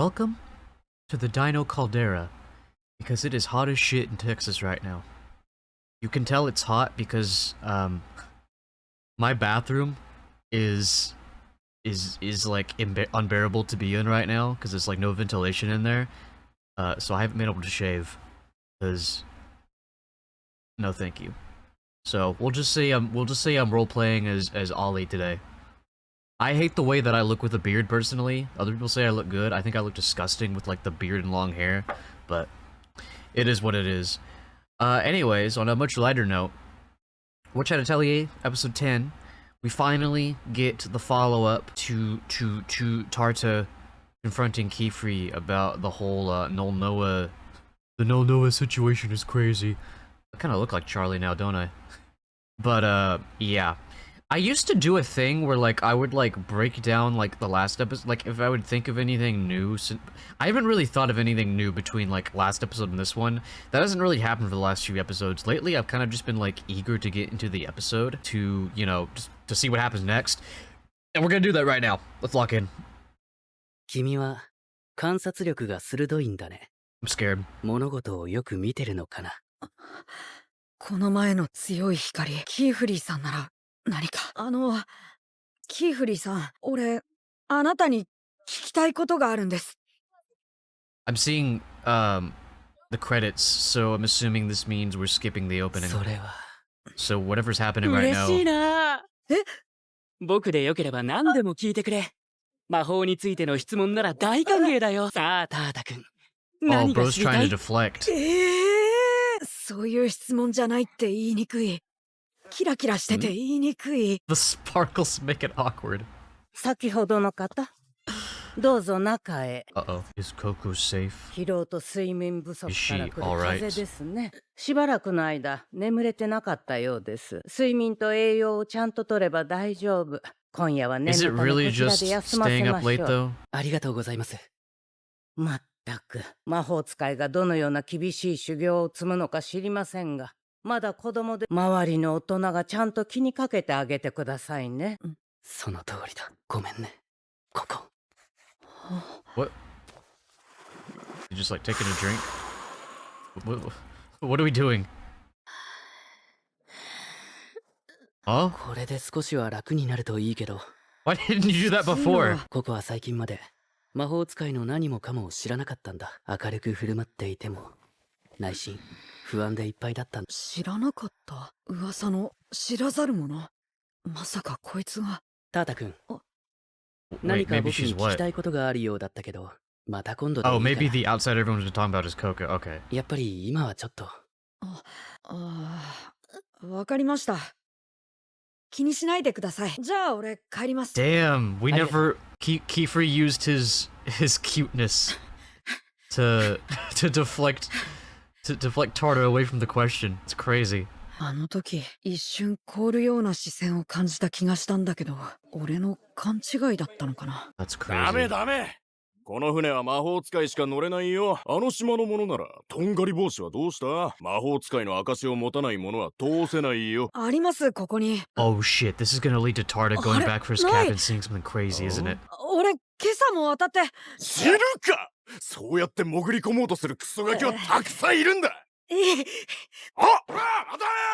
Welcome to the Dino Caldera, because it is hot as shit in Texas right now. You can tell it's hot because my bathroom is like unbearable to be in right now because there's like no ventilation in there. So I haven't been able to shave because no, thank you. So we'll just say I'm role playing as Ollie today. I hate the way that I look with a beard personally. Other people say I look good. I think I look disgusting with like the beard and long hair, but it is what it is. Anyways, on a much lighter note, Watch at Atelier, episode 10. We finally get the follow-up to Tarta confronting Keyfree about the whole Null Noah. The Null Noah situation is crazy. I kind of look like Charlie now, don't I? But yeah. I used to do a thing where like I would like break down like the last episode, like if I would think of anything new. I haven't really thought of anything new between like last episode and this one. That hasn't really happened for the last few episodes. Lately, I've kind of just been like eager to get into the episode to, you know, just to see what happens next. And we're gonna do that right now. Let's lock in. 君は観察力が鋭いんだね。I'm scared. 物事をよく見てるのかな。この前の強い光、キーフリーさんなら何か。キーフリーさん、俺、あなたに聞きたいことがあるんです。I'm seeing the credits, so I'm assuming this means we're skipping the opening. それは。So whatever's happening right 嬉 now. しいな。僕でよければ何でも聞いてくれ。魔法についての質問なら大歓迎だよ。さあ、タータ君。Oh, bro's trying to deflect. そういう質問じゃないって言いにくい。キラキラしてて言いにくい。The sparkles make it awkward. 先ほどの方、どうぞ中へ。Uh-oh. Is Coco safe? 疲労と睡眠不足から来る Is she 風邪ですね。しばらくの間、眠れてなかったようです。睡眠と栄養をちゃんと取れば大丈夫。今夜は念 Is の it ため really こちら just で休ませ staying ま up し late ょう。though? ありがとうございます。まったく、魔法使いがどのような厳しい修行を積むのか知りませんが、まだ子供で周りの大人がちゃんと気にかけてあげてくださいね。その通りだ。ごめんね。ここ。What? You just like taking a drink? What are we doing? Huh? これで少しは楽になるといいけど。Why didn't you do that before? ここは最近まで魔法使いの何もかもを知らなかったんだ。明るく振る舞っていても内心不安でいっぱいだったんだ。知らなかった。噂の知らざる者。まさかこいつが。タータ君。 Wait, 何か maybe 僕に she's 聞き what? たいことがあるようだったけど、また今度でいい Oh, かな。 maybe the outside everyone's been talking about is Coco. Okay. やっぱり今はちょっと。わかりました。気にしないでください。じゃあ俺帰ります。 Damn, we never Keyfree used his cuteness to deflect Tarta away from the question. It's crazy. あの時一瞬凍るような視線を感じた気がしたんだけど、俺の勘違いだったのかな。 That's ダメ crazy. ダメ。この船は魔法使いしか乗れないよ。あの島のものならとんがり帽子はどうした？魔法使いの証を持たないものは通せないよ。ありますここに。 Oh shit, this is gonna lead to Tarta going back for his cap and seeing something crazy, isn't it? 俺今朝も渡って。知るか！そうやって潜り込もうとするクソガキはたくさんいるんだ。あ、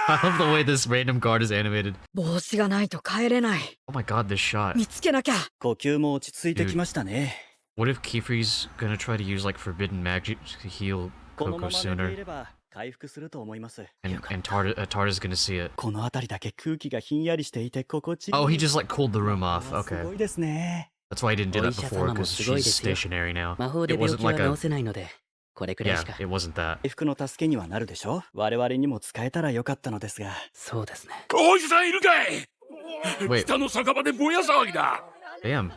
I love the way this random guard is animated. 帽子がないと帰れない。 Oh my god, this shot. 見つけなきゃ。呼吸も落ち着いてきましたね。 What if Keyfree's gonna try to use like forbidden magic to heal この Coco まま寝てい sooner? れば回復すると思います。 And Tarta's gonna see it. この辺りだけ空気がひんやりしていて心地いい。 Oh, he just like cooled the room off. す Okay. ごいですね。 That's why he didn't do that before, because お医者様もすごい she's ですよ。 stationary now. 魔法 It で病 wasn't 気は like a... 治せないので、これくらい Yeah, しか。 it wasn't that. 回復の助けにはなるでしょ。我々にも使えたらよかったのですが。そうですね。お医者さんいるかい？ Wait. 北の酒場でぼや騒ぎだ。 Damn.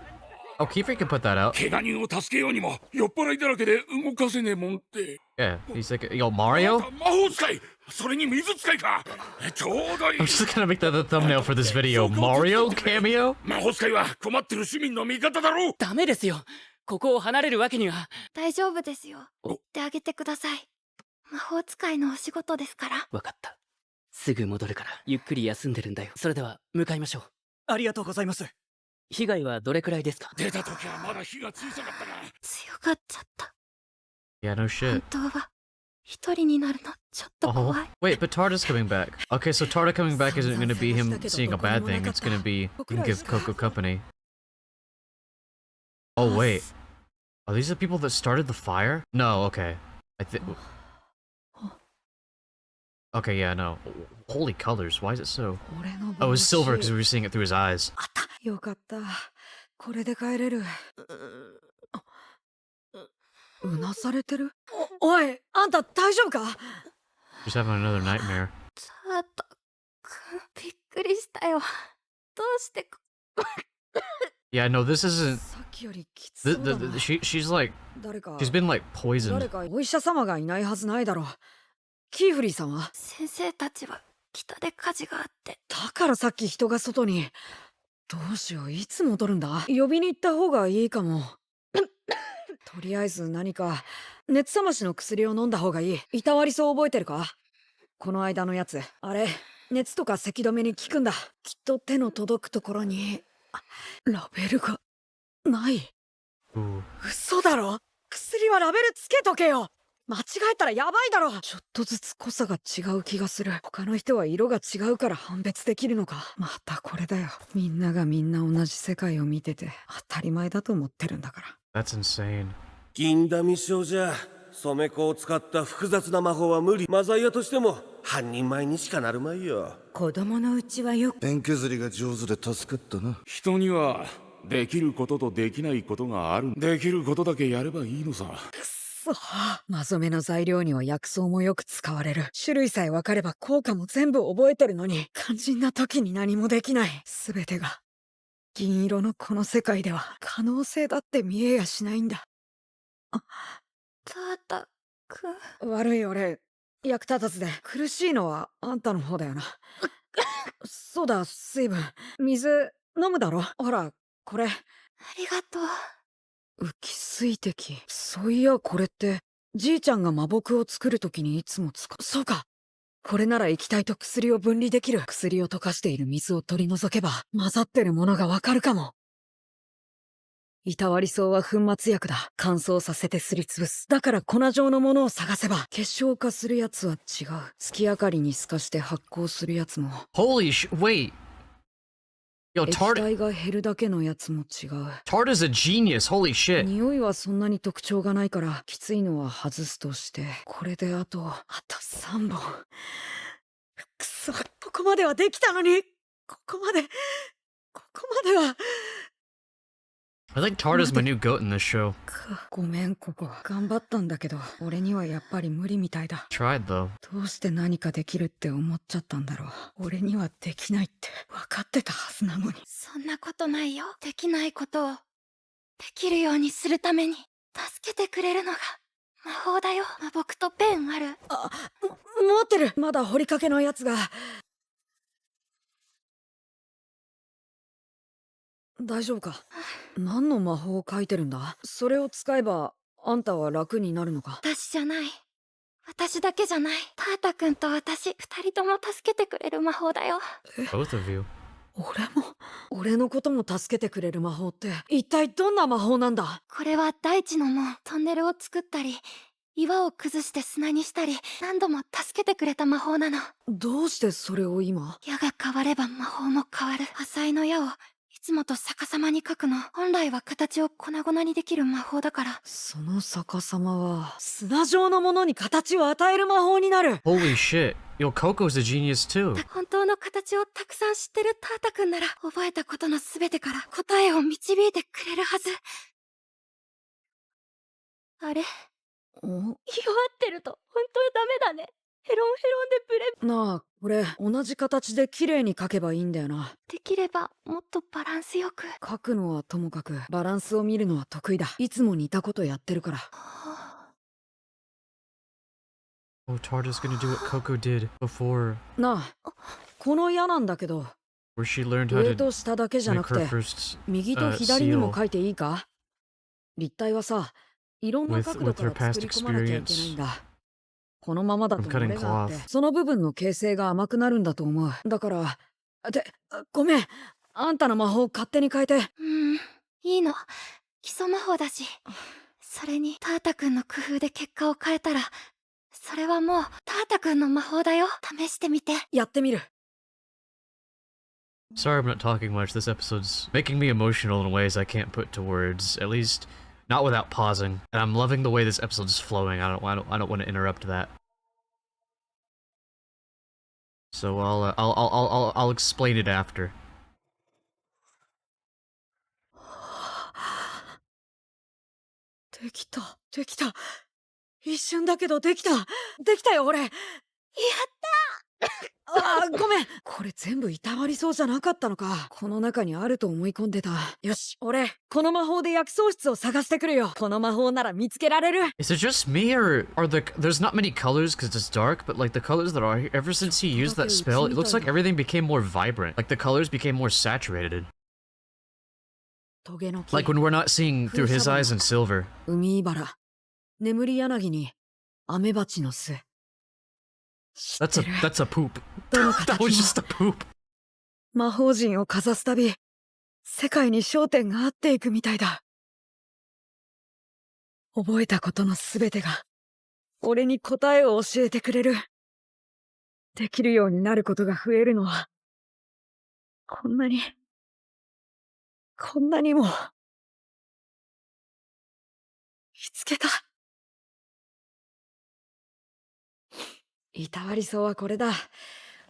Oh, Keyfree can put that out. 怪我人を助けようにも酔っ払いだらけで動かせねえもんって。 Yeah, he's like, yo, Mario? 魔法使い、それに水使いか。ちょうどいい。 I'm just gonna make that the thumbnail for this video. Mario cameo? 魔法使いは困ってる市民の味方だろう。ダメですよ。ここを離れるわけには。大丈夫ですよ。言ってあげてください。魔法使いのお仕事ですから。わかった。すぐ戻るからゆっくり休んでるんだよ。それでは向かいましょう。ありがとうございます。被害はどれくらいですか？出た時はまだ火が小さかったが。強かがっちゃった。 Yeah, no 本 shit. 当は一人になるのちょっと Oh, 怖い。 wait, but Tarda's coming back. Okay, so Tarda coming back isn't gonna be him seeing a bad thing. It's gonna be him give Coco company. Oh, wait. Are these the people that started the fire? No, okay. I think. Okay, yeah, no. Holy colors, why is it so? Oh, it was silver because we were seeing it through his eyes. あった。よかった。これで帰れる。うなされてる？おい、あんた大丈夫か？ Just having another nightmare. タータくん、びっくりしたよ。どうしてこ Yeah, no, this isn't. さっきよりきつそうだな。 She's like. 誰か She's been like 誰 poisoned. かお医者様がいないはずないだろう。キーフリーさんは？先生たちは北で火事があって。だからさっき人が外に。どうしよう、いつ戻るんだ？呼びに行った方がいいかも。とりあえず何か熱冷ましの薬を飲んだ方がいい。いたわりそう覚えてるか？この間のやつ。あれ、熱とか咳止めに効くんだ。きっと手の届くところにラベルがない。 Ooh. 嘘だろ？薬はラベルつけとけよ。間違えたらやばいだろ。ちょっとずつ濃さが違う気がする。他の人は色が違うから判別できるのか。またこれだよ。みんながみんな同じ世界を見てて当たり前だと思ってるんだから。 That's insane. 銀ダ症じゃ染め粉を使った複雑な魔法は無理。マザイアとしても半人前にしかなるまいよ。子供のうちはよくペン削りが上手で助かったな。人にはできることとできないことがある。できることだけやればいいのさ。そう、マゾメの材料には薬草もよく使われる。種類さえ分かれば効果も全部覚えてるのに、肝心な時に何もできない。全てが銀色のこの世界では可能性だって見えやしないんだ。タータくん。悪い俺、役立たずで。苦しいのはあんたの方だよな。そうだ、水分。水飲むだろ。ほら、これ。ありがとう。浮き水滴。そういやこれってじいちゃんが魔木を作るときにいつも使う。そうか。これなら液体と薬を分離できる。薬を溶かしている水を取り除けば混ざってるものがわかるかも。いたわり草は粉末薬だ。乾燥させてすりつぶす。だから粉状のものを探せば結晶化するやつは違う。月明かりに透かして発光するやつも。 Holy wait. Yo, 液体が減るだけのやつも違う。 Tarda's a genius. Holy shit. 匂いはそんなに特徴がないからきついのは外すとして、これであと3本。くそ、ここまではできたのに。ここまでは。 I think Tarda's my new goat in this show. ごめん、ここ頑張ったんだけど俺にはやっぱり無理みたいだ。 Tried though. どうして何かできるって思っちゃったんだろう。俺にはできないって分かってたはずなのに。そんなことないよ。できないことをできるようにするために助けてくれるのが魔法だよ。魔木とペンある。持ってる。まだ掘りかけのやつが。大丈夫か？何の魔法を書いてるんだ？それを使えばあんたは楽になるのか？私じゃない。私だけじゃない。タータくんと私、二人とも助けてくれる魔法だよ。Both of you. 俺のことも助けてくれる魔法って一体どんな魔法なんだ？これは大地の門、トンネルを作ったり、岩を崩して砂にしたり、何度も助けてくれた魔法なの。どうしてそれを今？矢が変われば魔法も変わる。破砕の矢をいつもと逆さまに書くの。本来は形を粉々にできる魔法だから。その逆さまは砂状のものに形を与える魔法になる。 Holy shit. Yo, Coco's a genius too. 本当の形をたくさん知ってるタータくんなら覚えたことのすべてから答えを導いてくれるはず。あれ、弱ってると本当ダメだね。ヘロンヘロンでブレ。なあ、これ同じ形で綺麗に描けばいいんだよな。できればもっとバランスよく。描くのはともかくバランスを見るのは得意だ。いつも似たことやってるから。Oh, Tarda's gonna do what Coco did before, なあ、この矢なんだけど where she learned how 上 to と下だけじゃな make く her て first 右と左にも描いていいか？立体はさ、いろんな角度から with her past 作り込まなきゃいけないんだ。このままだと from cutting 漏れがあって cloth. その部分の形成が甘くなるんだと思う。だからごめん、あんたの魔法勝手に変えて。いいの。基礎魔法だし。それにタータくんの工夫で結果を変えたら、それはもうタータくんの魔法だよ。試してみて。やってみる。 Sorry I'm not talking much. This episode's making me emotional in ways I can't put to words. At least, not without pausing. And I'm loving the way this episode's flowing. I don't want to interrupt that. So I'll explain it after. できた、できた。一瞬だけどできた。できたよ、俺。やったあー、ごめん。これ全部いたわりそうじゃなかったのか。この中にあると思い込んでた。よし、俺、この魔法で薬草室を探してくるよ。この魔法なら見つけられる。Is it just me, or are there's not many colors because it's dark, but like the colors that are here, ever since he used that spell, it looks like everything became more vibrant. Like the colors became more saturated. トゲの木。 Like when we're not seeing through his eyes in silver. 海いばら。眠り柳に、アメバチの巣。That's a poop. どの That 形 was も just a poop. 魔法陣をかざすたび、世界に焦点が合っていくみたいだ。覚えたことのすべてが、俺に答えを教えてくれる。できるようになることが増えるのは、こんなにも。見つけた。いたわりそうはこれだ。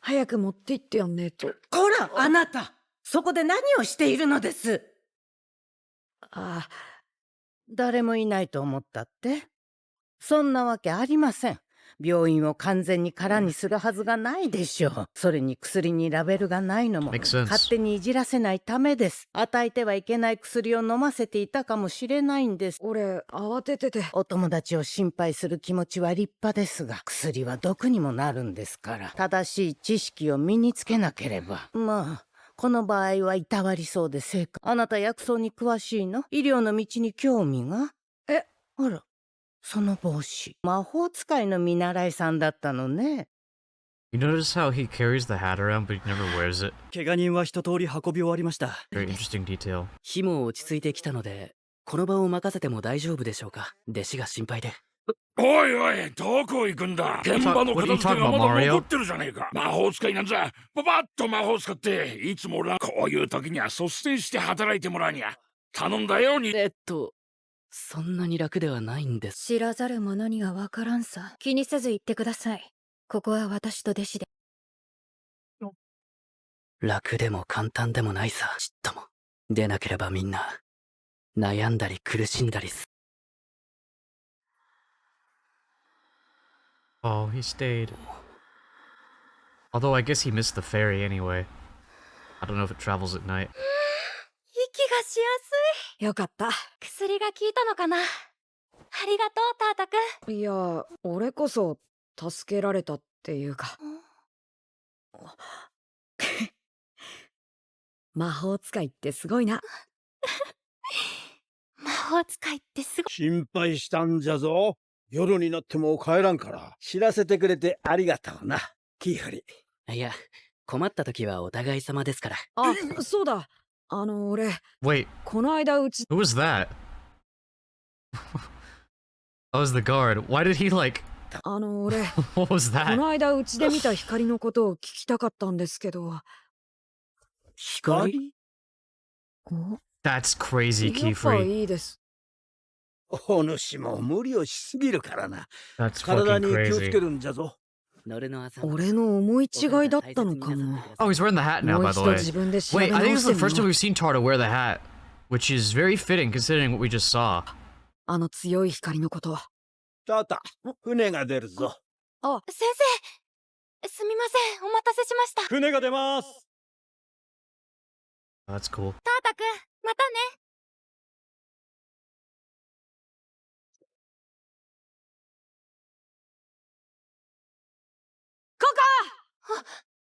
早く持って行ってやんねえと。こら、あなた、そこで何をしているのです？ああ、誰もいないと思ったって？そんなわけありません。病院を完全に空にするはずがないでしょう。それに薬にラベルがないのも Makes sense. 勝手にいじらせないためです。与えてはいけない薬を飲ませていたかもしれないんです。俺、慌ててて。お友達を心配する気持ちは立派ですが、薬は毒にもなるんですから、正しい知識を身につけなければ。まあ、この場合はいたわりそうで正解。あなた薬草に詳しいの？医療の道に興味が？え？あら、その帽子、魔法使いの見習いさんだったのね。You notice how he carries the hat around, but he never wears it? 怪我人は一通り運び終わりました。 Very interesting detail. 火も落ち着いてきたので、この場を任せても大丈夫でしょうか。弟子が心配で。おいおい、どこ行くんだ？現場の片付けがまだ残ってるじゃねえか。魔法使いなんざ、パパッと魔法使って、いつもこういう時には率先して働いてもらうにゃ。頼んだように。そんなに楽ではないんです。知らざる者にはわからんさ。気にせず言ってください。ここは私と弟子で。楽でも簡単でもないさ。ちっとも。でなければみんな、悩んだり苦しんだりす。Oh, he stayed. Although I guess he missed the ferry anyway. I don't know if it travels at night. 息がしやすい。よかった。薬が効いたのかな。ありがとう、タータくん。いや、俺こそ助けられたっていうか。魔法使いってすごいな。魔法使いってすごい。心配したんじゃぞ。夜になっても帰らんから知らせてくれてありがとうな、キーハリ。いや、困った時はお互い様ですから。あ、そうだ。俺。Wait. この間うち。Who was that? That was the guard. Why did he like? 俺。What was that? この間うちで見た光のことを聞きたかったんですけど。光？ That's crazy, やっぱ Keyfree. いいです。お主も無理をしすぎるからな。 That's 体 fucking に気をつ crazy. けるんじゃぞ。俺の思い違いだったのかな。 Oh, he's wearing the hat now, もう by 一 the 度 way. 自分で調べ Wait, I think 直 this し is て the み first time よ we've seen Tara wear the hat, which is very fitting considering what we just saw. 強い光のこと。タタ、船が出るぞ。あ、先生。すみません、お待たせしました。船が出ます。 That's cool. タータくん、またね。ココ！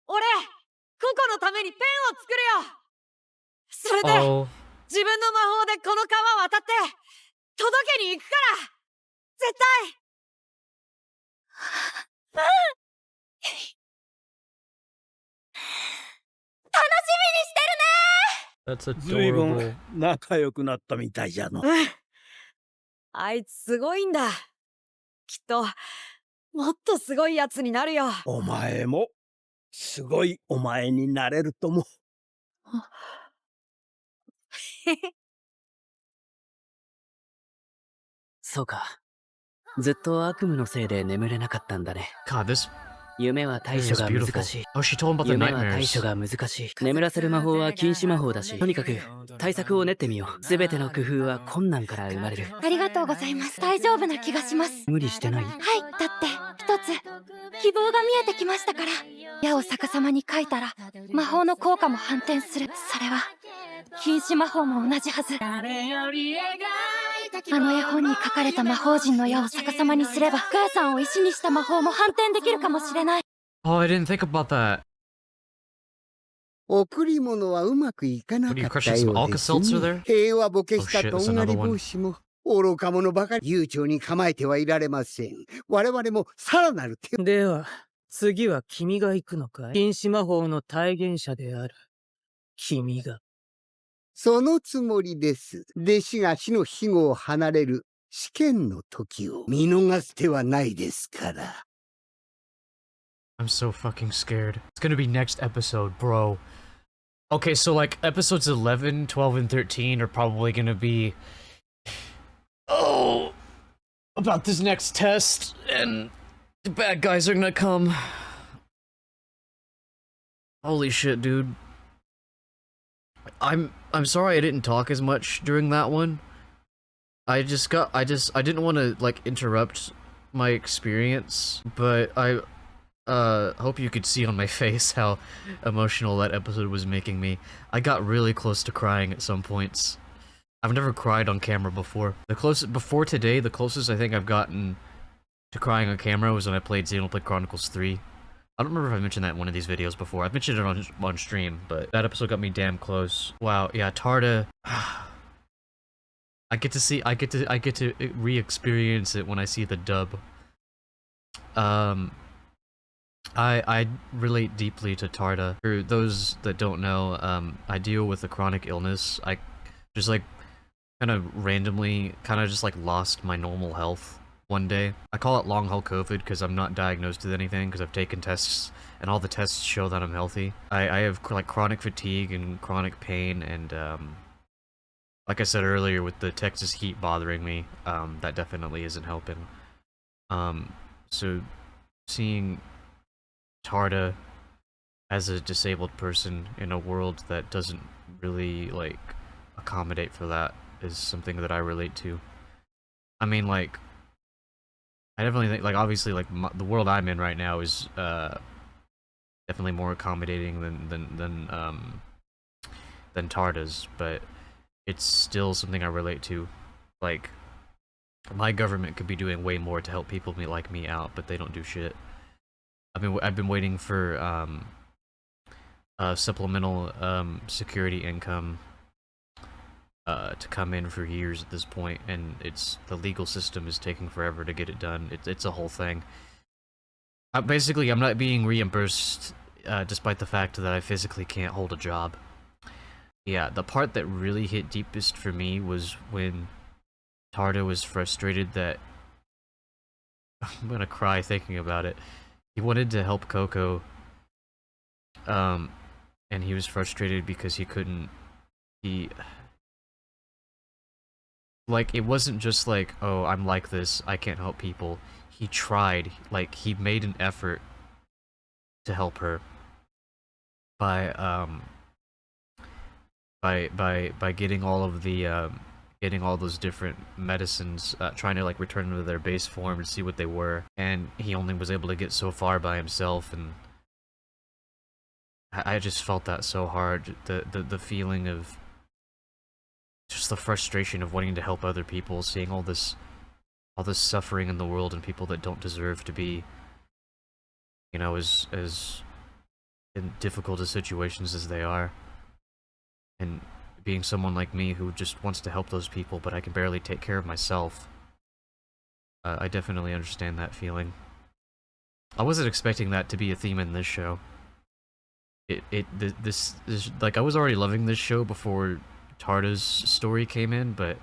俺、ココのためにペンを作るよ。それで、Oh. 自分の魔法でこの川渡って届けに行くから。絶対。楽しみにしてるね。 That's ずいぶ adorable. ん仲良くなったみたいじゃの。あいつすごいんだ。きっと、もっとすごいやつになるよ。お前も、すごいお前になれるとも。そうか。ずっと悪夢のせいで眠れなかったんだね。God, this 夢は対処が難しい。 Oh, she told him about the 夢は対 nightmares. 処が難しい。眠らせる魔法は禁止魔法だし、とにかく対策を練ってみよう。すべての工夫は困難から生まれる。ありがとうございます。大丈夫な気がします。無理してない？はい、だって一つ希望が見えてきましたから。矢を逆さまに書いたら魔法の効果も反転する。それは禁止魔法も同じはず。あの絵本に書かれた魔法陣の矢を逆さまにすれば、母さんを石にした魔法も反転できるかもしれない。Oh, I didn't think about that. 贈り物はうまくいかなかったようですね。平和ボケしたとんがり帽子も愚か者ばかり悠長に構えてはいられません。我々もさらなる手を。では次は君が行くのかい？禁止魔法の体現者である君が。そのつもりです。弟子が死の庇護を離れる試験の時を見逃す手はないですから。I'm so fucking scared. It's gonna be next episode, bro. Okay, so like episodes 11, 12, and 13 are probably gonna be... Oh! About this next test, and the bad guys are gonna come. Holy shit, dude. I'm sorry I didn't talk as much during that one. I didn't want to like interrupt my experience, but I hope you could see on my face how emotional that episode was making me. I got really close to crying at some points. I've never cried on camera before. Before today, the closest I think I've gotten to crying on camera was when I played Xenoblade Chronicles 3. I don't remember if I mentioned that in one of these videos before. I've mentioned it on stream, but that episode got me damn close. Wow, yeah, Tarda. I get to re-experience it when I see the dub. I relate deeply to Tarda. For those that don't know, I deal with a chronic illness. I just like kind of randomly just like lost my normal health one day. I call it long haul COVID because I'm not diagnosed with anything because I've taken tests and all the tests show that I'm healthy. I have like chronic fatigue and chronic pain, and like I said earlier, with the Texas heat bothering me, that definitely isn't helping. So seeing Tarda as a disabled person in a world that doesn't really like accommodate for that is something that I relate to. I mean, like, I definitely think, like, obviously, like, the world I'm in right now is definitely more accommodating than Tarda's, but it's still something I relate to. Like, my government could be doing way more to help people like me out, but they don't do shit. I've been waiting for supplemental security income to come in for years at this point, and the legal system is taking forever to get it done. It's a whole thing. Basically, I'm not being reimbursed despite the fact that I physically can't hold a job. Yeah, the part that really hit deepest for me was when Tarda was frustrated that... I'm gonna cry thinking about it. He wanted to help Coco, and he was frustrated because he couldn't... Like, it wasn't just like, oh, I'm like this, I can't help people. He tried, like, he made an effort to help her by getting all of the, getting all those different medicines, trying to, like, return them to their base form to see what they were. And he only was able to get so far by himself, and I just felt that so hard. The feeling of just the frustration of wanting to help other people, seeing all this suffering in the world and people that don't deserve to be, you know, as in difficult as situations as they are. And being someone like me who just wants to help those people, but I can barely take care of myself. I definitely understand that feeling. I wasn't expecting that to be a theme in this show. This like, I was already loving this show before Tarda's story came in, but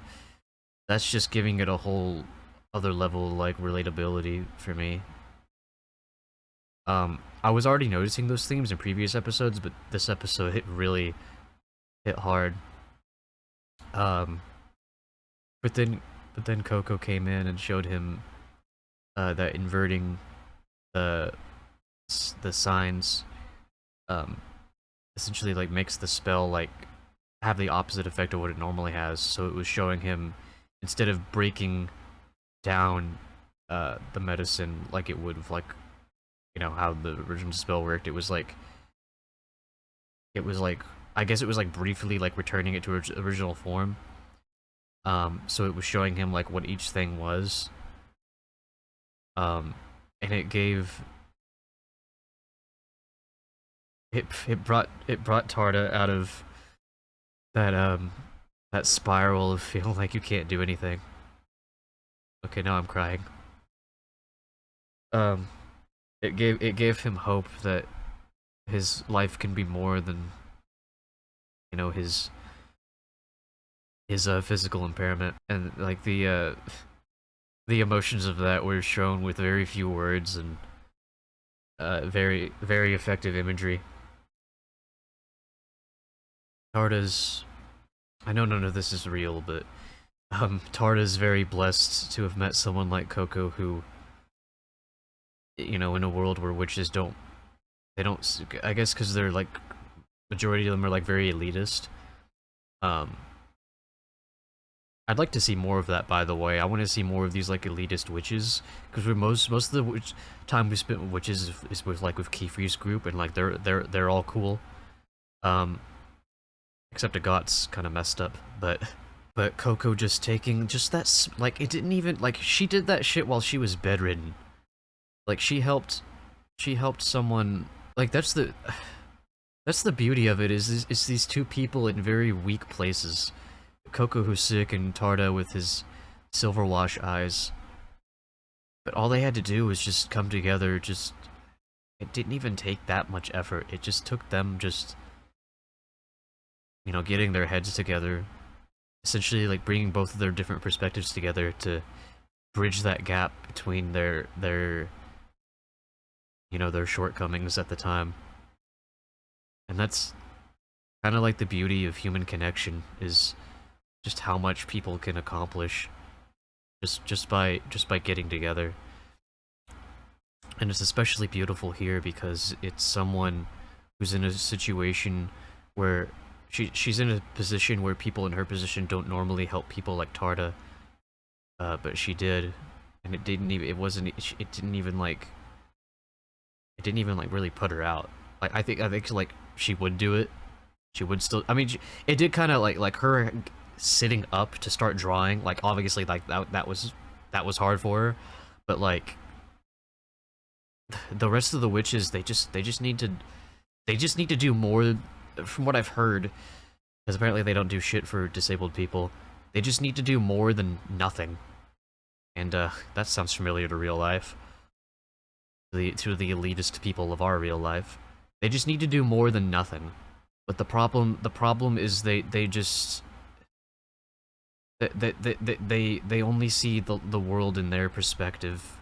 that's just giving it a whole other level of, like, relatability for me. I was already noticing those themes in previous episodes, but this episode really hit hard. But then Coco came in and showed him that inverting the signs essentially like makes the spell like have the opposite effect of what it normally has. So it was showing him, instead of breaking down the medicine like it would with, like, you know, how the original spell worked, it was like I guess it was like briefly like returning it to its original form. So it was showing him like what each thing was. And it brought Tarda out of that spiral of feeling like you can't do anything. Okay, now I'm crying. It gave him hope that his life can be more than, you know, his physical impairment, and like the emotions of that were shown with very few words and very effective imagery. Tarda's, I know none of this is real, but Tarda's very blessed to have met someone like Coco who, you know, in a world where witches they don't, I guess because they're like, majority of them are like very elitist. I'd like to see more of that, by the way. I want to see more of these like elitist witches, because most of the time we spent with witches is with like with Kiefer's group, and like they're all cool. Except Agat's kind of messed up, but Coco just taking just that, like, it didn't even, like, she did that shit while she was bedridden. Like, she helped someone, like, that's the beauty of it, is these two people in very weak places. Coco, who's sick, and Tarda with his silver wash eyes. But all they had to do was just come together. It didn't even take that much effort. It just took them just, you know, getting their heads together, essentially like bringing both of their different perspectives together to bridge that gap between their you know, their shortcomings at the time. And that's kind of like the beauty of human connection, is just how much people can accomplish just by getting together. And it's especially beautiful here because it's someone who's in a situation where she's in a position where people in her position don't normally help people like Tarda, but she did, and it didn't even really put her out. Like I think like she would do it. She would still. I mean, it did kind of like her sitting up to start drawing. Like obviously, like that was hard for her, but like the rest of the witches, they just need to do more. From what I've heard, because apparently they don't do shit for disabled people. They just need to do more than nothing, and that sounds familiar to real life. To the elitist people of our real life, they just need to do more than nothing. But the problem is they only see the world in their perspective,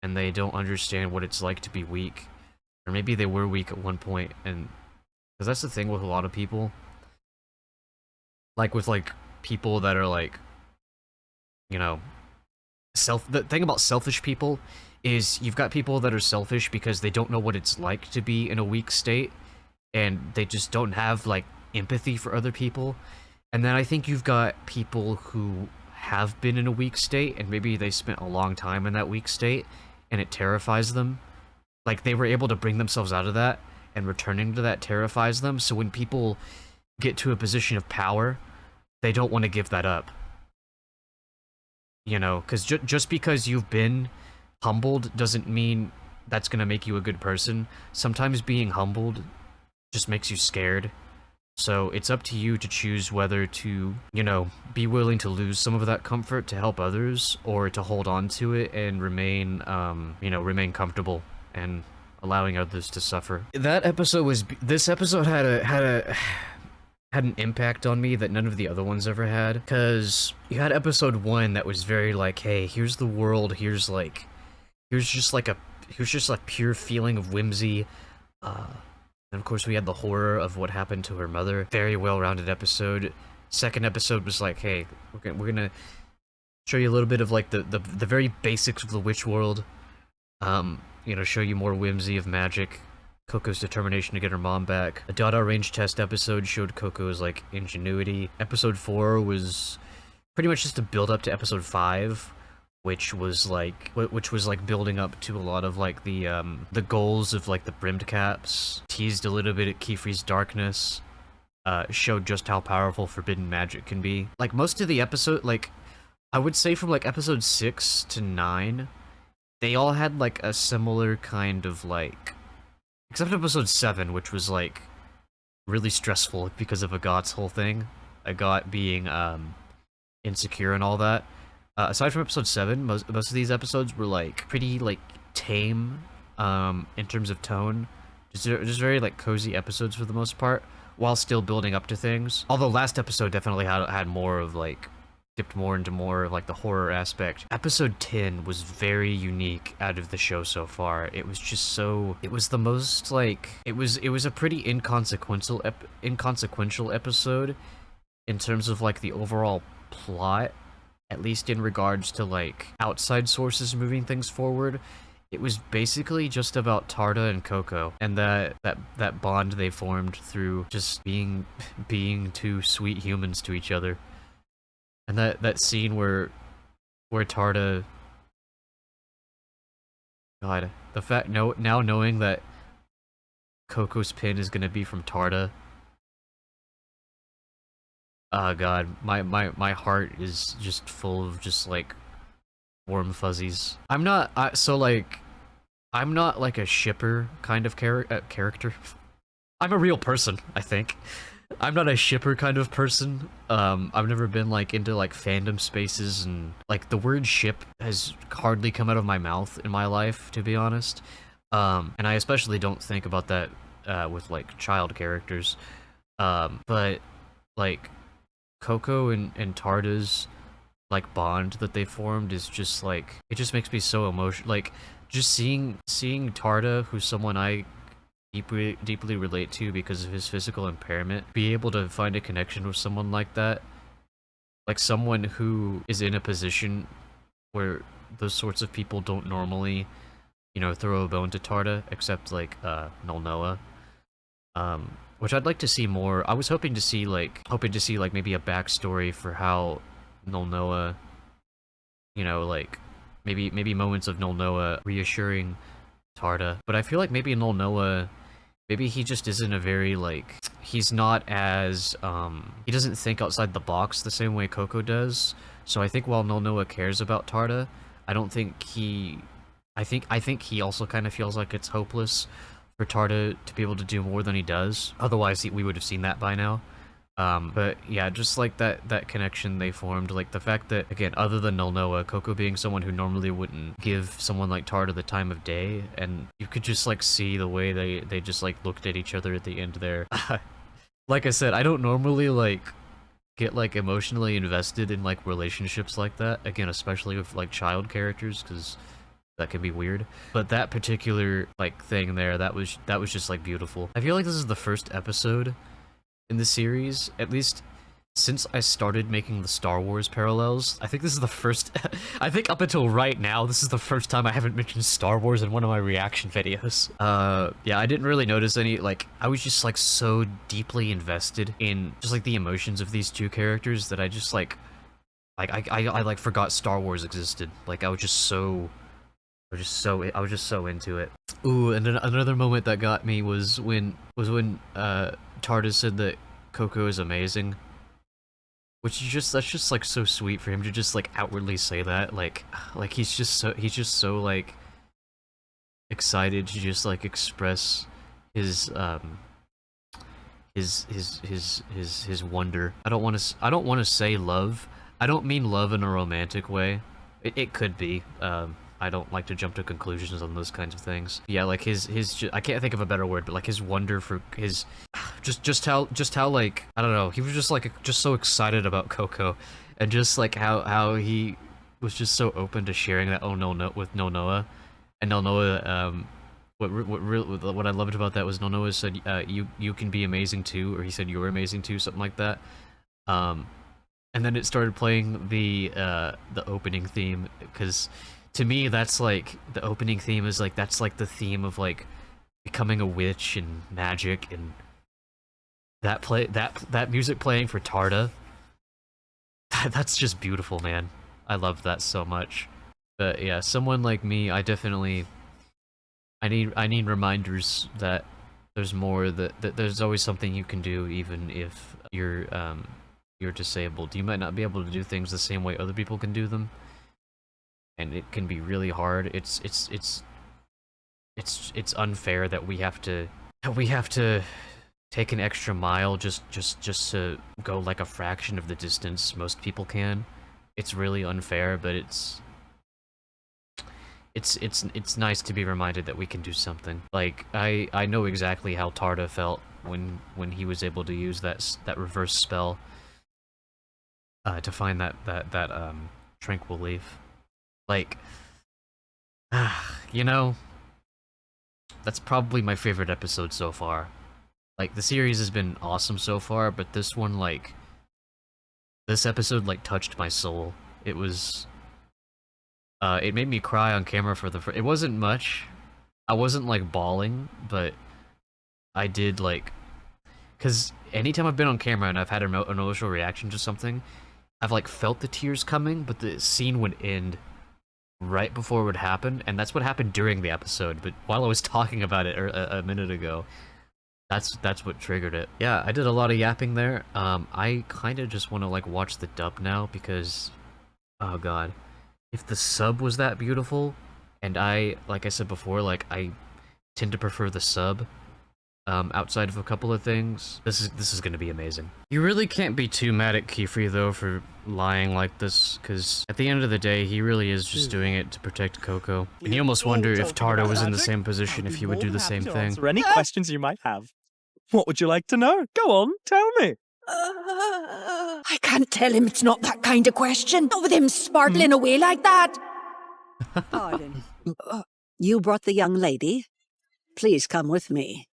and they don't understand what it's like to be weak, or maybe they were weak at one point, and because that's the thing with a lot of people, like with like people that are like, you know, the thing about selfish people is you've got people that are selfish because they don't know what it's like to be in a weak state, and they just don't have like empathy for other people. And then I think you've got people who have been in a weak state, and maybe they spent a long time in that weak state, and it terrifies them. Like they were able to bring themselves out of that, and returning to that terrifies them. So when people get to a position of power, they don't want to give that up. You know, because just because you've been humbled doesn't mean that's going to make you a good person. Sometimes being humbled just makes you scared. So it's up to you to choose whether to, you know, be willing to lose some of that comfort to help others, or to hold on to it and remain, you know, remain comfortable and allowing others to suffer. This episode had a had an impact on me that none of the other ones ever had. Cause you had episode 1 that was very like, hey, here's the world, here's just like pure feeling of whimsy. And of course we had the horror of what happened to her mother. Very well-rounded episode. Second episode was like, hey, we're gonna show you a little bit of like the very basics of the witch world. You know, show you more whimsy of magic. Coco's determination to get her mom back. A data range test episode showed Coco's like ingenuity. Episode 4 was pretty much just a build up to episode 5, which was like building up to a lot of like the goals of like the brimmed caps. Teased a little bit at Kiefer's darkness. Showed just how powerful forbidden magic can be. Like most of the episode, like I would say from like episode 6 to 9, they all had like a similar kind of like, except episode 7, which was like really stressful because of Agat's whole thing. Agat being insecure and all that. Aside from episode 7, most of these episodes were like pretty like tame in terms of tone. Just very like cozy episodes for the most part, while still building up to things. Although last episode definitely had more of like, dipped more into more of like the horror aspect. Episode 10 was very unique out of the show so far. It was just so, it was the most like, it was a pretty inconsequential episode in terms of like the overall plot, at least in regards to like outside sources moving things forward. It was basically just about Tarda and Coco, and that bond they formed through just being two sweet humans to each other. And that scene where Tarda, God, the fact now knowing that Coco's pin is gonna be from Tarda. Oh God, my heart is just full of just like warm fuzzies. I'm not like a shipper kind of character. I'm a real person, I think. I'm not a shipper kind of person. I've never been like into like fandom spaces, and like the word ship has hardly come out of my mouth in my life, to be honest. And I especially don't think about that with like child characters. But like Coco and Tarda's like bond that they formed is just like, it just makes me so emotional. Like just seeing Tarda, who's someone I deeply relate to because of his physical impairment, be able to find a connection with someone like that, like someone who is in a position where those sorts of people don't normally, you know, throw a bone to Tarda, except like Null Noah. Which I'd like to see more. I was hoping to see like maybe a backstory for how Null Noah, you know, like maybe moments of Null Noah reassuring Tarda. But I feel like maybe Null Noah, maybe he just isn't a very like, he's not as he doesn't think outside the box the same way Coco does. So I think while Null Noah cares about Tarda, I don't think he, I think he also kind of feels like it's hopeless for Tarda to be able to do more than he does. Otherwise, we would have seen that by now. But yeah, just like that connection they formed, like the fact that, again, other than Null Noah, Coco being someone who normally wouldn't give someone like Tarda the time of day, and you could just like see the way they just like looked at each other at the end there. Like I said, I don't normally like get like emotionally invested in like relationships like that, again, especially with like child characters, because that can be weird. But that particular like thing there, that was just like beautiful. I feel like this is the first episode in the series, at least since I started making the Star Wars parallels. I think this is the first I think up until right now, this is the first time I haven't mentioned Star Wars in one of my reaction videos. Yeah, I didn't really notice any, like, I was just like so deeply invested in just like the emotions of these two characters that I just like I like forgot Star Wars existed. Like I was just so into it. Ooh, and then another moment that got me was when Tarda said that Coco is amazing. Which is just, that's just like so sweet for him to just like outwardly say that. Like he's just so like excited to just like express his wonder. I don't want to say love. I don't mean love in a romantic way. It could be. I don't like to jump to conclusions on those kinds of things. Yeah, like his I can't think of a better word, but like his wonder for his just how like, I don't know, he was just like just so excited about Coco, and just like how he was just so open to sharing that with Nonoa, and Nonoa what I loved about that was Nonoa said you can be amazing too, or he said you're amazing too, something like that. And then it started playing the opening theme, because to me that's like the opening theme is like that's like the theme of like becoming a witch and magic, and that music playing for Tarda, that's just beautiful, man. I love that so much. But yeah, someone like me, I need reminders that there's more, that there's always something you can do, even if you're disabled. You might not be able to do things the same way other people can do them, and it can be really hard. It's unfair that we have to take an extra mile just to go like a fraction of the distance most people can. It's really unfair, but it's nice to be reminded that we can do something. Like I know exactly how Tarda felt when he was able to use that reverse spell to find that tranquil leaf. Like, you know, that's probably my favorite episode so far. Like, the series has been awesome so far, but this one, like, this episode, like, touched my soul. It was, it made me cry on camera for it wasn't much. I wasn't, like, bawling, but I did, like, because anytime I've been on camera and I've had an emotional reaction to something, I've, like, felt the tears coming, but the scene would end right before it would happen, and that's what happened during the episode, but while I was talking about it a minute ago, that's what triggered it. Yeah, I did a lot of yapping there. I kind of just want to like watch the dub now, because oh god, if the sub was that beautiful, and like I said before, like I tend to prefer the sub outside of a couple of things, this is gonna be amazing. You really can't be too mad at Kefri though for lying like this, because at the end of the day, he really is just doing it to protect Coco. And you almost wonder if Tarda was in the same position, if he would do the same thing. Answer any questions you might have. What would you like to know? Go on, tell me. I can't tell him it's not that kind of question. Not with him sparkling away like that. Pardon. You brought the young lady? Please come with me.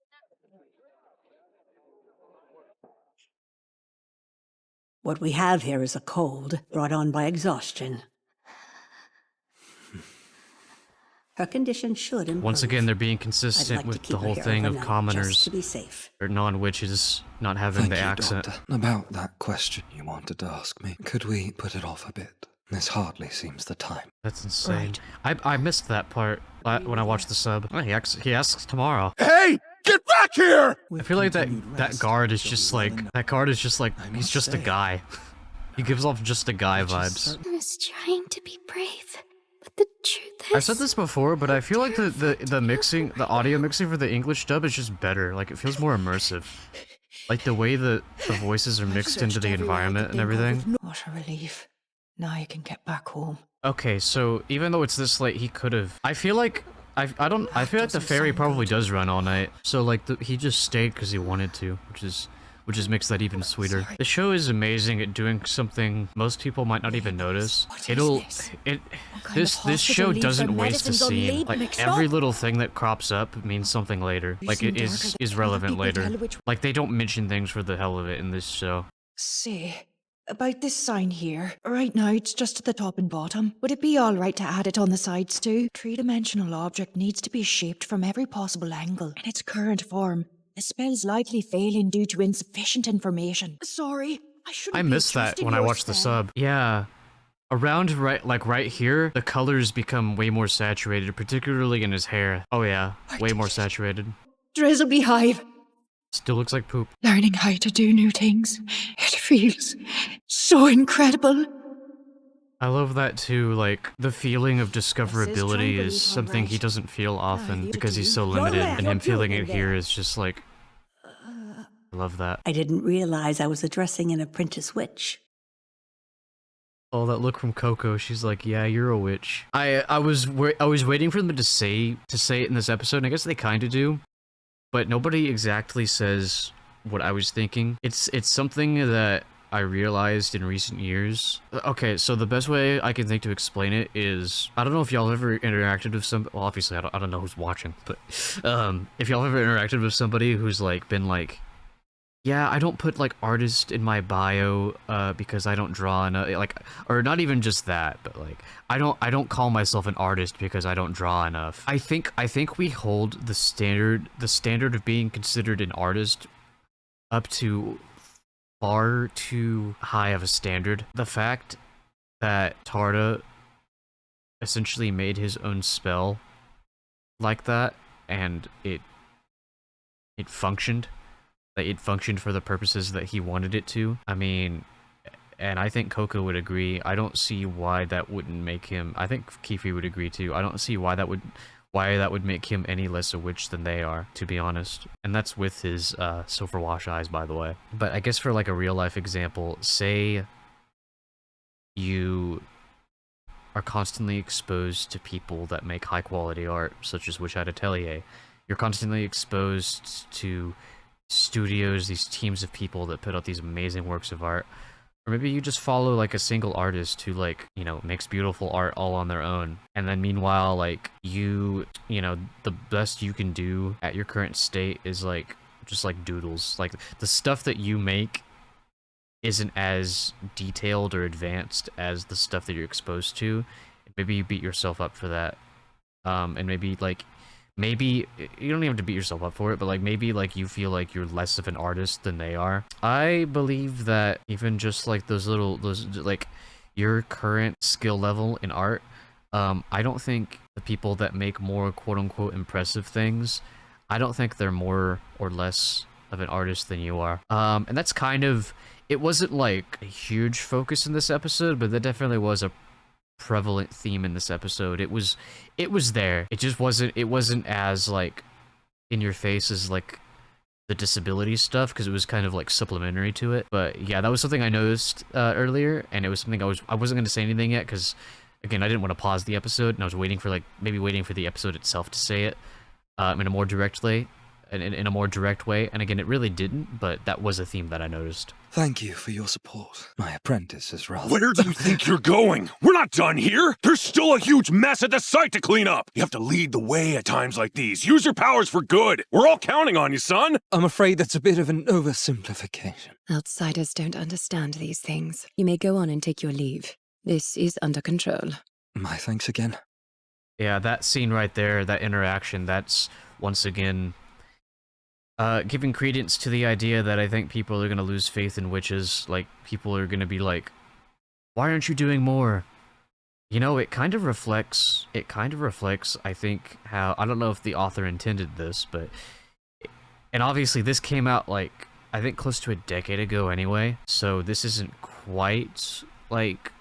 What we have here is a cold brought on by exhaustion. Her condition should improve. Once again, they're being consistent with the whole thing of commoners, to be safe. or non-witches, not having the accent. Doctor. About that question you wanted to ask me, could we put it off a bit? This hardly seems the time. That's insane. Right. I missed that part when I watched the sub. Oh, he asks tomorrow. Hey! Get back here! I feel like that guard is just like, he's just a guy. He gives off just a guy vibes. I was trying to be brave, but the truth is... I've said this before, but I feel like the audio mixing for the English dub is just better. Like, it feels more immersive. Like, the way the voices are mixed into the environment and everything. What a relief. Now you can get back home. Okay, so even though it's this late, he could have... I feel like I feel like the ferry probably does run all night. So like he just stayed because he wanted to, which just makes that even sweeter. The show is amazing at doing something most people might not even notice. This show doesn't waste a scene. Like every little thing that crops up means something later. Like it is relevant later. Like they don't mention things for the hell of it in this show. Say, about this sign here. Right now it's just at the top and bottom. Would it be alright to add it on the sides too? Three-dimensional object needs to be shaped from every possible angle. In its current form, the spell's likely failing due to insufficient information. Sorry, I missed that when I watched the sub. Yeah. Around right here, the colors become way more saturated, particularly in his hair. Oh yeah, way more saturated. Drizzle Beehive. Still looks like poop. Learning how to do new things. It feels so incredible. I love that too, like, the feeling of discoverability is something he doesn't feel often because he's so limited, and him feeling it here is just like... I love that. I didn't realize I was addressing an apprentice witch. Oh, that look from Coco, she's like, yeah, you're a witch. I was waiting for them to say it in this episode, and I guess they kinda do. But nobody exactly says what I was thinking. It's something that I realized in recent years. Okay, so the best way I can think to explain it is, I don't know if y'all ever interacted with some, well, obviously I don't know who's watching, but if y'all ever interacted with somebody who's like been like, yeah, I don't put like artist in my bio because I don't draw enough, like, or not even just that, but like I don't call myself an artist because I don't draw enough. I think we hold the standard of being considered an artist up to far too high of a standard. The fact that Tarda essentially made his own spell like that, and it functioned. Like, it functioned for the purposes that he wanted it to. I mean, and I think Coco would agree. I don't see why that wouldn't make him. I think Kifi would agree too. I don't see why that would make him any less a witch than they are, to be honest. And that's with his silver wash eyes, by the way. But I guess for like a real life example, say you are constantly exposed to people that make high quality art, such as Witch at Atelier. You're constantly exposed to studios, these teams of people that put out these amazing works of art. Or maybe you just follow like a single artist who, like, you know, makes beautiful art all on their own. And then meanwhile, like, you know, the best you can do at your current state is like just like doodles. Like, the stuff that you make isn't as detailed or advanced as the stuff that you're exposed to. Maybe you beat yourself up for that. And maybe you don't even have to beat yourself up for it, but like maybe like you feel like you're less of an artist than they are. I believe that even just like those like your current skill level in art, I don't think the people that make more quote-unquote impressive things, I don't think they're more or less of an artist than you are. And that's kind of, it wasn't like a huge focus in this episode, but that definitely was a prevalent theme in this episode. It was there. It just wasn't as like in your face as like the disability stuff, because it was kind of like supplementary to it. But yeah, that was something I noticed earlier, and it was something I wasn't going to say anything yet, because again, I didn't want to pause the episode, and I was waiting for the episode itself to say it in a more direct way. In a more direct way, and again, it really didn't, but that was a theme that I noticed. Thank you for your support. My apprentice is rather... Where do you think you're going? We're not done here! There's still a huge mess at the site to clean up! You have to lead the way at times like these. Use your powers for good! We're all counting on you, son! I'm afraid that's a bit of an oversimplification. Outsiders don't understand these things. You may go on and take your leave. This is under control. My thanks again. Yeah, that scene right there, that interaction, that's once again giving credence to the idea that I think people are gonna lose faith in witches. Like, people are gonna be like, why aren't you doing more? You know, it kind of reflects, I think, how, I don't know if the author intended this, but, and obviously this came out, like, I think close to a decade ago anyway, so this isn't quite, like,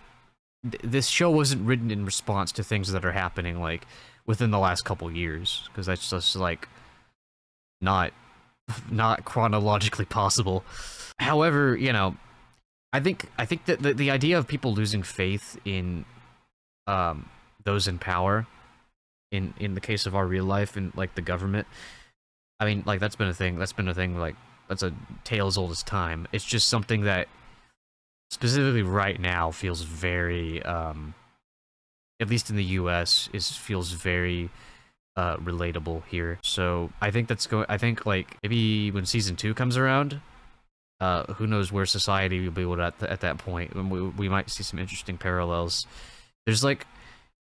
this show wasn't written in response to things that are happening, like, within the last couple years, because that's just, like, not chronologically possible. However, you know, I think that the idea of people losing faith in those in power, in the case of our real life and like the government, I mean, like, that's been a thing, like, that's a tale as old as time. It's just something that specifically right now feels very at least in the US feels very relatable here. So I think I think like maybe when season 2 comes around, who knows where society will be at that point. We might see some interesting parallels. There's like,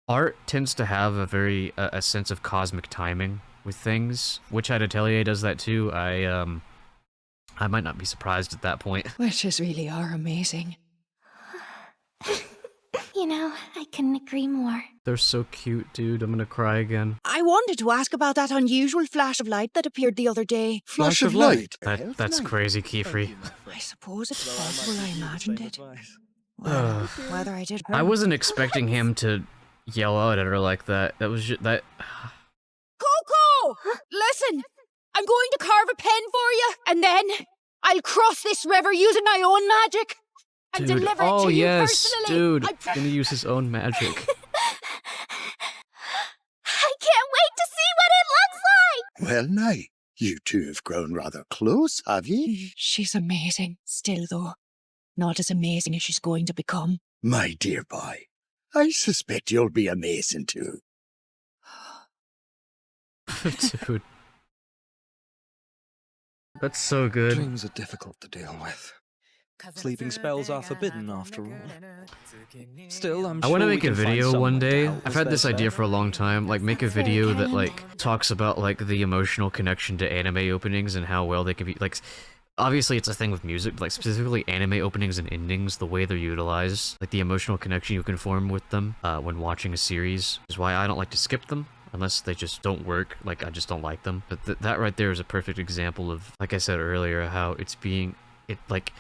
art tends to have a very a sense of cosmic timing with things. Witch at Atelier does that too. I might not be surprised at that point. Witches really are amazing. You know, I couldn't agree more. They're so cute, dude. I'm gonna cry again. I wanted to ask about that unusual flash of light that appeared the other day. Flash of light? That's crazy, Kiefer. I suppose it's possible I imagined it. Well, whether I did... I wasn't expecting him to yell out at her like that. That was just, that... Coco! Listen! I'm going to carve a pen for you, and then I'll cross this river using my own magic. And dude, deliver it oh to you yes, personally. dude. He's gonna use his own magic. I can't wait to see what it looks like! Well, nay. You two have grown rather close, have you? She's amazing. Still, though, not as amazing as she's going to become. My dear boy, I suspect you'll be amazing too. Dude. That's so good. Dreams are difficult to deal with. Sleeping spells are forbidden, after all. Still, I'm I sure want to we make a can find video someone one to day. help I've us had there, this sir. idea for a long time. Like, make a video that like talks about like the emotional connection to anime openings and how well they can be. Like, obviously it's a thing with music, but like specifically anime openings and endings, the way they're utilized, like the emotional connection you can form with them when watching a series, is why I don't like to skip them. Unless they just don't work, like I just don't like them. But that right there is a perfect example of, like I said earlier, how like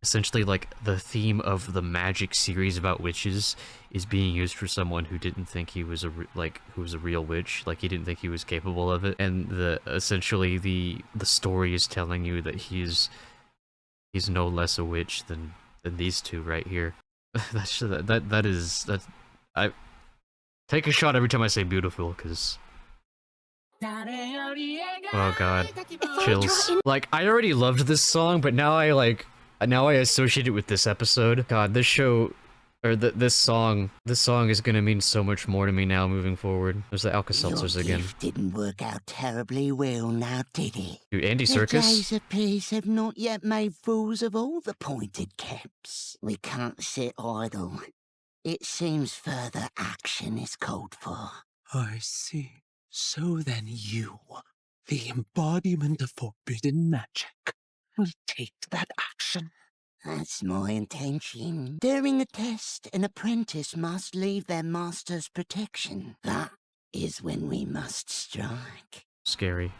essentially like the theme of the magic series about witches is being used for someone who didn't think he was who was a real witch, like he didn't think he was capable of it, and essentially the story is telling you that he's no less a witch than these two right here. I take a shot every time I say beautiful, because oh god, chills. Like, I already loved this song, but now I associate it with this episode. God, this show, or this song is gonna mean so much more to me now moving forward. There's the Alka-Seltzers again. Your gift didn't work out terribly well now, did it? Dude, Andy The Serkis? days of peace have not yet made fools of all the pointed caps. We can't sit idle. It seems further action is called for. I see. So then you, the embodiment of forbidden magic, will take that action. That's my intention. During a test, an apprentice must leave their master's protection. That is when we must strike. Scary.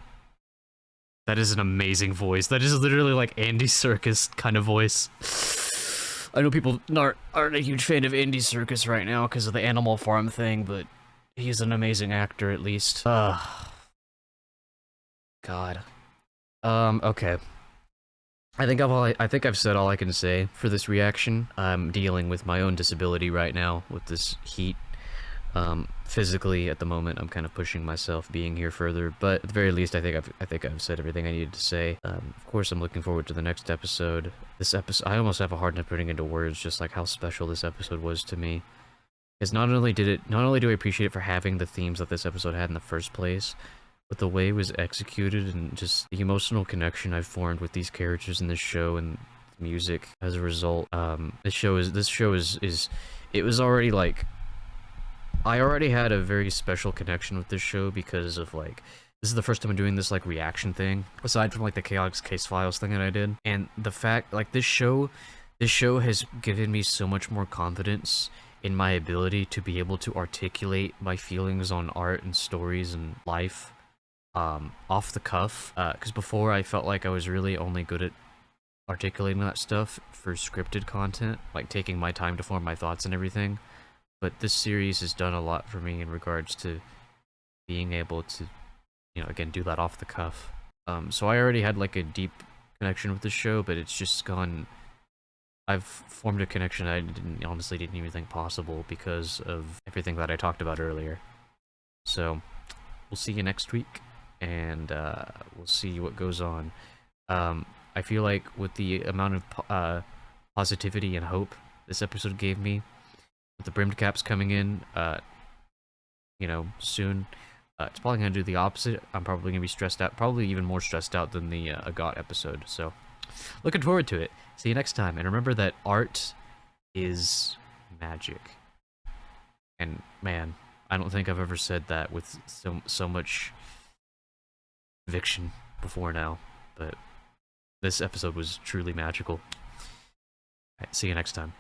That is an amazing voice. That is literally like Andy Serkis kind of voice. I know people aren't a huge fan of Andy Serkis right now because of the Animal Farm thing, but he's an amazing actor at least. God. Okay. I think I've said all I can say for this reaction. I'm dealing with my own disability right now with this heat. Physically, at the moment, I'm kind of pushing myself being here further, but at the very least, I think I've said everything I needed to say. Of course, I'm looking forward to the next episode. I almost have a hard time putting into words just like how special this episode was to me. Because not only do I appreciate it for having the themes that this episode had in the first place, but the way it was executed and just the emotional connection I've formed with these characters in this show and music as a result. This show is it was already like, I already had a very special connection with this show because of like, this is the first time I'm doing this like reaction thing, aside from like the Chaotix Case Files thing that I did. And the fact, like this show has given me so much more confidence in my ability to be able to articulate my feelings on art and stories and life off the cuff. Because before I felt like I was really only good at articulating that stuff for scripted content, like taking my time to form my thoughts and everything. But this series has done a lot for me in regards to being able to, you know, again, do that off the cuff. So I already had like a deep connection with the show, but it's just gone. I've formed a connection I honestly didn't even think possible because of everything that I talked about earlier. So we'll see you next week, and we'll see what goes on. I feel like with the amount of positivity and hope this episode gave me, with the brimmed caps coming in, you know, soon, it's probably going to do the opposite. I'm probably going to be stressed out, probably even more stressed out than the Agot episode, so looking forward to it. See you next time, and remember that art is magic. And man, I don't think I've ever said that with so much conviction before now, but this episode was truly magical. All right, see you next time.